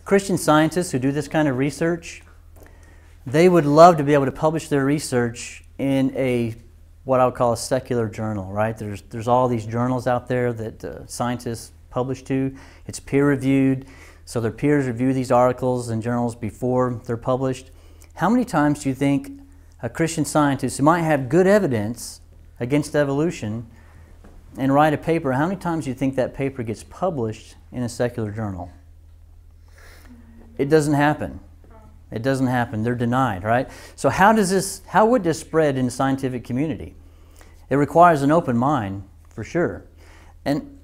Christian scientists who do this kind of research, they would love to be able to publish their research in a what I would call a secular journal, right? There's all these journals out there that scientists publish to. It's peer-reviewed, so their peers review these articles and journals before they're published. How many times do you think a Christian scientist who might have good evidence against evolution and write a paper, how many times do you think that paper gets published in a secular journal? It doesn't happen. It doesn't happen. They're denied, right? So how would this spread in the scientific community? It requires an open mind, for sure. And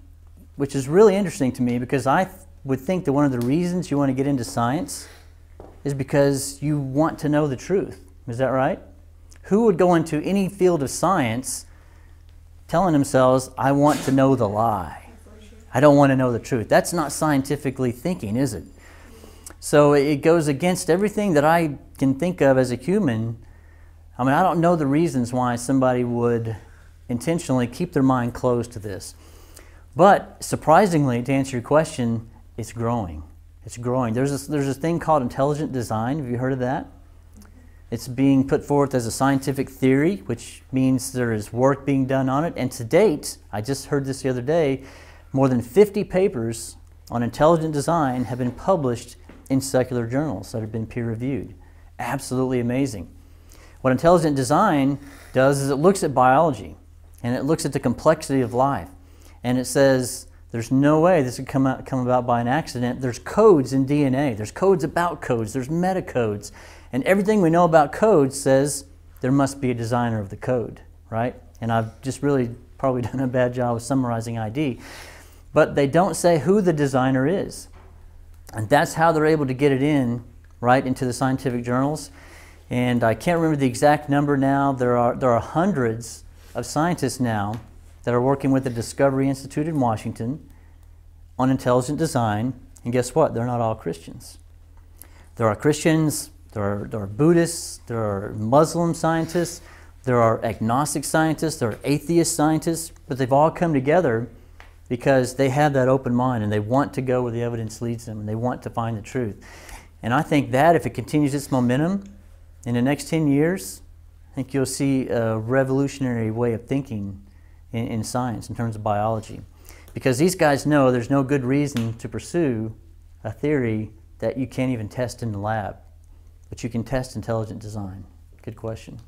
which is really interesting to me, because I would think that one of the reasons you want to get into science is because you want to know the truth. Is that right? Who would go into any field of science telling themselves, I want to know the lie. I don't want to know the truth. That's not scientifically thinking, is it? So it goes against everything that I can think of as a human. I mean, I don't know the reasons why somebody would intentionally keep their mind closed to this. But surprisingly, to answer your question, it's growing. It's growing. There's this thing called intelligent design. Have you heard of that? It's being put forth as a scientific theory, which means there is work being done on it. And to date, I just heard this the other day, more than 50 papers on intelligent design have been published in secular journals that have been peer-reviewed. Absolutely amazing. What intelligent design does is it looks at biology, and it looks at the complexity of life. And it says, there's no way this could come about by an accident. There's codes in DNA. There's codes about codes. There's metacodes. And everything we know about codes says there must be a designer of the code, right? And I've just really probably done a bad job of summarizing ID. But they don't say who the designer is. And that's how they're able to get it in, right, into the scientific journals. And I can't remember the exact number now. There are hundreds of scientists now that are working with the Discovery Institute in Washington on intelligent design. And guess what? They're not all Christians. There are Christians, there are Buddhists, there are Muslim scientists, there are agnostic scientists, there are atheist scientists, but they've all come together because they have that open mind and they want to go where the evidence leads them and they want to find the truth. And I think that if it continues its momentum in the next 10 years, I think you'll see a revolutionary way of thinking in science in terms of biology. Because these guys know there's no good reason to pursue a theory that you can't even test in the lab, but you can test intelligent design. Good question.